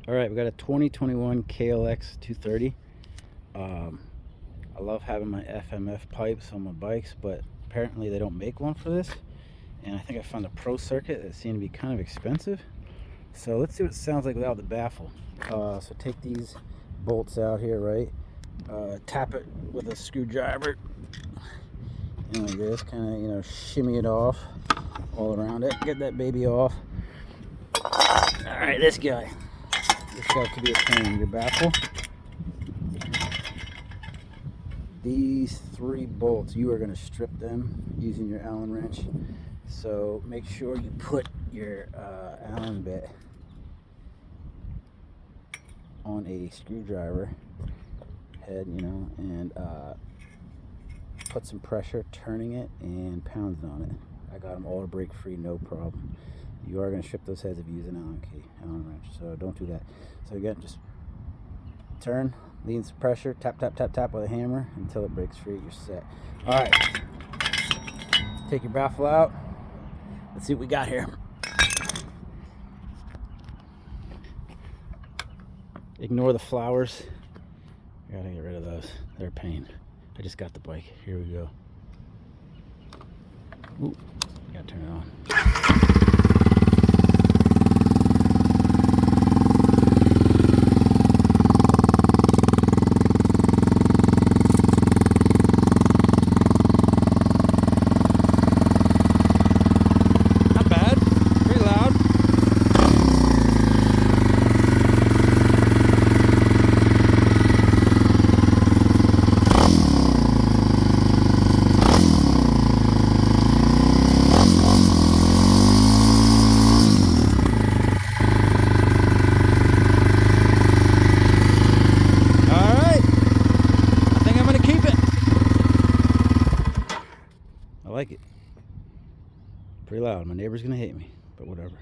All right, we got a 2021 KLX230. I love having my FMF pipes on my bikes, but apparently they don't make one for this. And I think I found a pro circuit that seemed to be kind of expensive. So let's see what it sounds like without the baffle. So take these bolts out here, right? Tap it with a screwdriver. And like this, kind of, shimmy it off all around it. Get that baby off. All right, this guy could be a pain. Your baffle. These 3 bolts, you are going to strip them using your Allen wrench. So make sure you put your Allen bit on a screwdriver head, and put some pressure turning it and pounding on it. I got them all break free, no problem. You are going to strip those heads if you use an Allen wrench, so don't do that. So again, just turn, lean some pressure, tap, tap, tap, tap with a hammer until it breaks free. You're set. All right, take your baffle out. Let's see what we got here. Ignore the flowers. I gotta get rid of those. They're a pain. I just got the bike. Here we go. Ooh, gotta turn it on. I like it. Pretty loud. My neighbor's gonna hate me, but whatever.